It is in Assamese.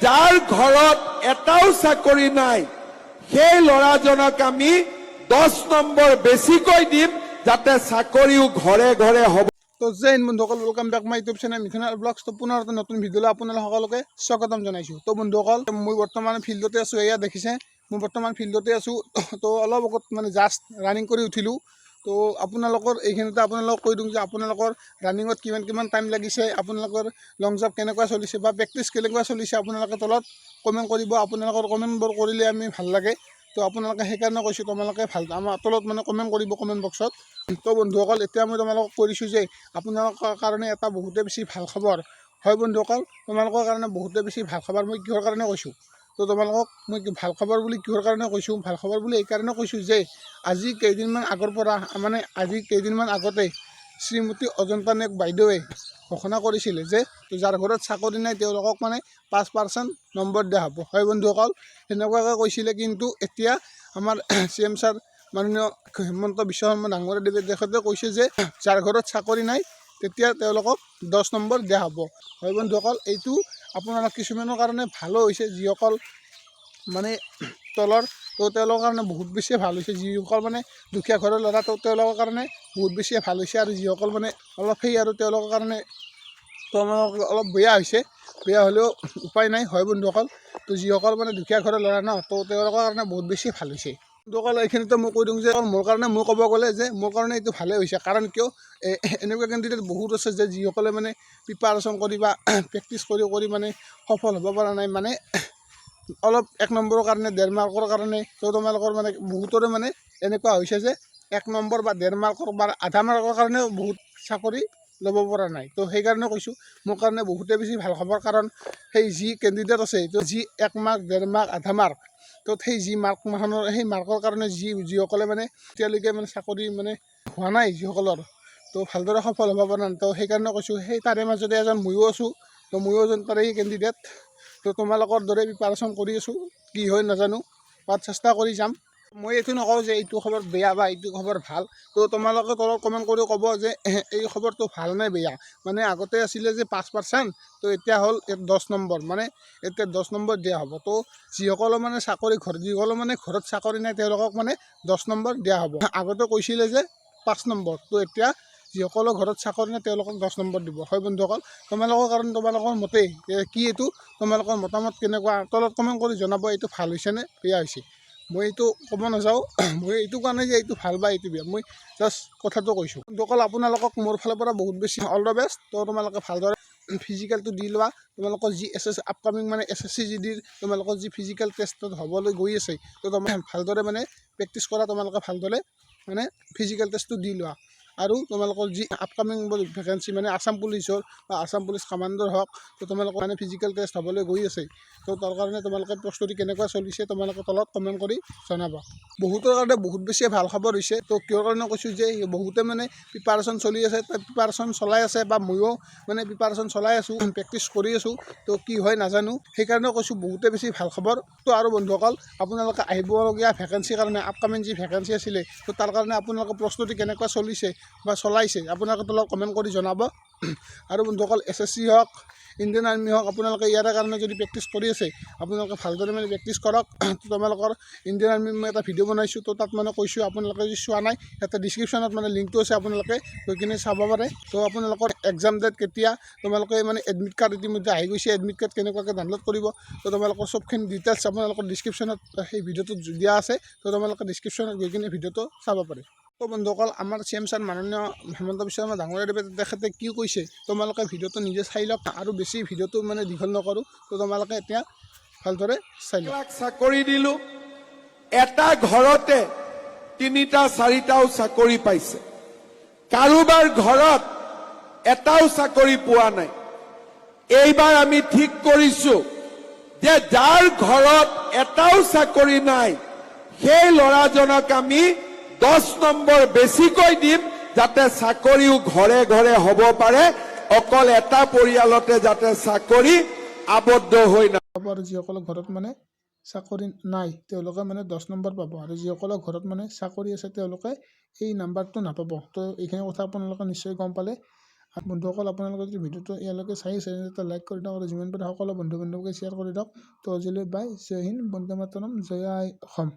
যাৰ ঘৰত এটাও চাকৰি নাই সেই ল'ৰাজনক আমি 10 নম্বৰ বেছিকৈ দিম যাতে চাকৰিও ঘৰে ঘৰে হ'ব। তো জয় হিন্দ বন্ধুসকল, welcome back my YouTube channel Mithun vlogs. তো পুনৰ এটা নতুন ভিডিঅ'লৈ আপোনালোক সকলোকে স্বাগতম জনাইছোঁ। তো বন্ধুসকল, মই বৰ্তমান ফিল্ডতে আছোঁ। এয়া দেখিছে মই বৰ্তমান ফিল্ডতে আছোঁ। তো অলপ আগত মানে জাষ্ট ৰানিং কৰি উঠিলোঁ। তো আপোনালোকৰ এইখিনিতে আপোনালোকক কৈ দিওঁ যে আপোনালোকৰ ৰানিঙত কিমান টাইম লাগিছে, আপোনালোকৰ লং জাম্প কেনেকুৱা চলিছে বা প্ৰেক্টিছ কেনেকুৱা চলিছে, আপোনালোকে তলত কমেণ্ট কৰিব। আপোনালোকৰ কমেণ্টবোৰ কৰিলে আমি ভাল লাগে। তো আপোনালোকে সেইকাৰণে কৈছোঁ তোমালোকে ভাল আমাৰ তলত মানে কমেণ্ট কৰিব কমেণ্ট বক্সত। তো বন্ধুসকল, এতিয়া মই তোমালোকক কৈ দিছোঁ যে আপোনালোকৰ কাৰণে এটা বহুতে বেছি ভাল খবৰ হয়। বন্ধুসকল, তোমালোকৰ কাৰণে বহুতে বেছি ভাল খবৰ। মই কিহৰ কাৰণে কৈছোঁ, তো তোমালোকক মই ভাল খবৰ বুলি কিহৰ কাৰণে কৈছোঁ, ভাল খবৰ বুলি এইকাৰণে কৈছোঁ যে আজি কেইদিনমান আগৰ পৰা মানে আজি কেইদিনমান আগতে শ্ৰীমতী অজন্তা নেওগ বাইদেৱে ঘোষণা কৰিছিলে যে যাৰ ঘৰত চাকৰি নাই তেওঁলোকক মানে 5% নম্বৰ দিয়া হ'ব। হয় বন্ধুসকল, সেনেকুৱাকৈ কৈছিলে। কিন্তু এতিয়া আমাৰ CM ছাৰ মাননীয় হিমন্ত বিশ্ব শৰ্মা ডাঙৰীয়াদেৱে তেখেতে কৈছে যে যাৰ ঘৰত চাকৰি নাই তেতিয়া তেওঁলোকক 10 নম্বৰ দিয়া হ'ব। হয় বন্ধুসকল, এইটো আপোনালোক কিছুমানৰ কাৰণে ভালো হৈছে, যিসকল মানে তলৰ, তো তেওঁলোকৰ কাৰণে বহুত বেছি ভাল হৈছে। যিসকল মানে দুখীয়া ঘৰৰ ল'ৰা, তো তেওঁলোকৰ কাৰণে বহুত বেছি ভাল হৈছে। আৰু যিসকল মানে অলপ সেই আৰু তেওঁলোকৰ কাৰণে তোমালোকৰ অলপ বেয়া হৈছে, বেয়া হ'লেও উপায় নাই। হয় বন্ধুসকল, তো যিসকল মানে দুখীয়া ঘৰৰ ল'ৰা ন, তো তেওঁলোকৰ কাৰণে বহুত বেছি ভাল হৈছে। বন্ধুসকল, এইখিনিতে মই কৈ দিওঁ যে মোৰ কাৰণে মই ক'ব গ'লে যে মোৰ কাৰণে এইটো ভালেই হৈছে। কাৰণ কিয় এনেকুৱা কেণ্ডিডেট বহুত আছে যে যিসকলে মানে প্ৰিপাৰেশ্যন কৰি বা প্ৰেক্টিছ কৰি মানে সফল হ'ব পৰা নাই, মানে অলপ 1 নম্বৰৰ কাৰণে 1.5 মাৰ্কৰ কাৰণে। তো তোমালোকৰ মানে বহুতৰে মানে এনেকুৱা হৈছে যে 1 নম্বৰ বা 1.5 মাৰ্কৰ বা আধা মাৰ্কৰ কাৰণেও বহুত চাকৰি ল'ব পৰা নাই। তো সেইকাৰণে কৈছোঁ মোৰ কাৰণে বহুতে বেছি ভাল খবৰ। কাৰণ সেই যি কেণ্ডিডেট আছে, তো যি 1 মাৰ্ক 1.5 মাৰ্ক আধা মাৰ্ক, তো সেই যি মাৰ্কমানৰ সেই মাৰ্কৰ কাৰণে যিসকলে মানে এতিয়ালৈকে মানে চাকৰি মানে হোৱা নাই যিসকলৰ, তো ভালদৰে সফল হ'ব পৰা নাই। তো সেইকাৰণে কৈছোঁ সেই তাৰে মাজতে এজন ময়ো আছোঁ। তো ময়ো এজন তাৰে কেণ্ডিডেট। তো তোমালোকৰ দৰে প্ৰিপাৰেশ্যন কৰি আছোঁ, কি হয় নাজানো, বাট চেষ্টা কৰি যাম। মই এইটো নকওঁ যে এইটো খবৰ বেয়া বা এইটো খবৰ ভাল। তো তোমালোকে তলত কমেণ্ট কৰি ক'ব যে এই খবৰটো ভাল নে বেয়া। মানে আগতে আছিলে যে 5%, তো এতিয়া হ'ল 10 নম্বৰ, মানে এতিয়া 10 নম্বৰ দিয়া হ'ব। তো যিসকলৰ মানে যিসকলৰ মানে ঘৰত চাকৰি নাই তেওঁলোকক মানে 10 নম্বৰ দিয়া হ'ব। আগতে কৈছিলে যে 5 নম্বৰ, তো এতিয়া যিসকলৰ ঘৰত চাকৰি নাই তেওঁলোকক 10 নম্বৰ দিব। হয় বন্ধুসকল, তোমালোকৰ কাৰণে তোমালোকৰ মতে কি, এইটো তোমালোকৰ মতামত কেনেকুৱা তলত কমেণ্ট কৰি জনাব। এইটো ভাল হৈছে নে বেয়া হৈছে, মই এইটো ক'ব নাযাওঁ। মই এইটো কোৱা নাই যে এইটো ভাল বা এইটো বেয়া, মই জাষ্ট কথাটো কৈছোঁ। বন্ধুসকল, আপোনালোকক মোৰ ফালৰ পৰা বহুত বেছি অল দ্য বেষ্ট। তো তোমালোকে ভালদৰে ফিজিকেলটো দি লোৱা। তোমালোকৰ যি আপকামিং মানে SSC GDৰ তোমালোকৰ যি ফিজিকেল টেষ্টত হ'বলৈ গৈ আছে, তো তোমালোকে ভালদৰে মানে প্ৰেক্টিছ কৰা। তোমালোকে ভালদৰে মানে ফিজিকেল টেষ্টটো দি লোৱা। আৰু তোমালোকৰ যি আপকামিং ভেকেঞ্চি মানে আছাম পুলিচৰ বা আছাম পুলিচ কামাণ্ডৰ হওক, তো তোমালোকৰ মানে ফিজিকেল টেষ্ট হ'বলৈ গৈ আছে। তো তাৰ কাৰণে তোমালোকে প্ৰস্তুতি কেনেকুৱা চলিছে তোমালোকে তলত কমেণ্ট কৰি জনাবা। বহুতৰ কাৰণে বহুত বেছি ভাল খবৰ হৈছে। তো কিহৰ কাৰণে কৈছোঁ যে বহুতে মানে প্ৰিপাৰেশ্যন চলি আছে, প্ৰিপাৰেশ্যন চলাই আছে, বা ময়ো মানে প্ৰিপাৰেশ্যন চলাই আছোঁ, প্ৰেক্টিছ কৰি আছোঁ। তো কি হয় নাজানো, সেইকাৰণে কৈছোঁ বহুতে বেছি ভাল খবৰ। তো আৰু বন্ধুসকল, আপোনালোকে আহিবলগীয়া ভেকেঞ্চিৰ কাৰণে আপকামিং যি ভেকেঞ্চি আছিলে, তো তাৰ কাৰণে আপোনালোকৰ প্ৰস্তুতি কেনেকুৱা চলিছে বা চলাইছে আপোনালোকে তলত কমেণ্ট কৰি জনাব। আৰু বন্ধুসকল, SSC হওক, ইণ্ডিয়ান আৰ্মি হওক, আপোনালোকে ইয়াৰ কাৰণে যদি প্ৰেক্টিছ কৰি আছে আপোনালোকে ভালদৰে মানে প্ৰেক্টিছ কৰক। তোমালোকৰ ইণ্ডিয়ান আৰ্মি মই এটা ভিডিঅ' বনাইছোঁ, তো তাত মানে কৈছোঁ আপোনালোকে যদি চোৱা নাই, এটা ডিছক্ৰিপশ্যনত মানে লিংকটো আছে, আপোনালোকে গৈ কিনে চাব পাৰে। তো আপোনালোকৰ এক্সাম ডেট কেতিয়া, তোমালোকে মানে এডমিট কাৰ্ড ইতিমধ্যে আহি গৈছে, এডমিট কাৰ্ড কেনেকুৱাকৈ ডাউনলোড কৰিব, তো তোমালোকৰ চবখিনি ডিটেইলছ আপোনালোকৰ ডিছক্ৰিপশ্যনত সেই ভিডিঅ'টোত দিয়া আছে। তো তোমালোকে ডিছক্ৰিপশ্যনত গৈ কিনে ভিডিঅ'টো চাব পাৰে। তো বন্ধুসকল, আমাৰ CM ছাৰ মাননীয় হিমন্ত বিশ্ব শৰ্মা ডাঙৰীয়াদেৱে তেখেতে কি কৈছে তোমালোকে ভিডিঅ'টো নিজে চাই লওক। আৰু বেছি ভিডিঅ'টো মানে দীঘল নকৰোঁ, তো তোমালোকে এতিয়া ভালদৰে চাই লওক। চাকৰি দিলোঁ, এটা ঘৰতে 3টা 4টাও চাকৰি পাইছে, কাৰোবাৰ ঘৰত এটাও চাকৰি পোৱা নাই। এইবাৰ আমি ঠিক কৰিছোঁ যে যাৰ ঘৰত এটাও চাকৰি নাই সেই ল'ৰাজনক আমি 10 নম্বৰ বেছিকৈ দিম যাতে চাকৰিও ঘৰে ঘৰে হ'ব পাৰে, অকল এটা পৰিয়ালতে যাতে চাকৰি আবদ্ধ হৈ না। আৰু যিসকলৰ ঘৰত মানে চাকৰি নাই তেওঁলোকে মানে 10 নম্বৰ পাব, আৰু যিসকলৰ ঘৰত মানে চাকৰি আছে তেওঁলোকে এই নাম্বাৰটো নাপাব। তো এইখিনি কথা আপোনালোকে নিশ্চয় গম পালে। আৰু বন্ধুসকল আপোনালোকে যদি ভিডিঅ'টো ইয়ালৈকে চাই চেনেলটো লাইক কৰি দিয়ক আৰু যিমান পাৰে সকলো বন্ধু বান্ধৱকে শ্বেয়াৰ কৰি দিয়ক। তো আজিলৈ বাই, জয় হিন্দ, বন্দে মাতৰম, জয় আই অসম।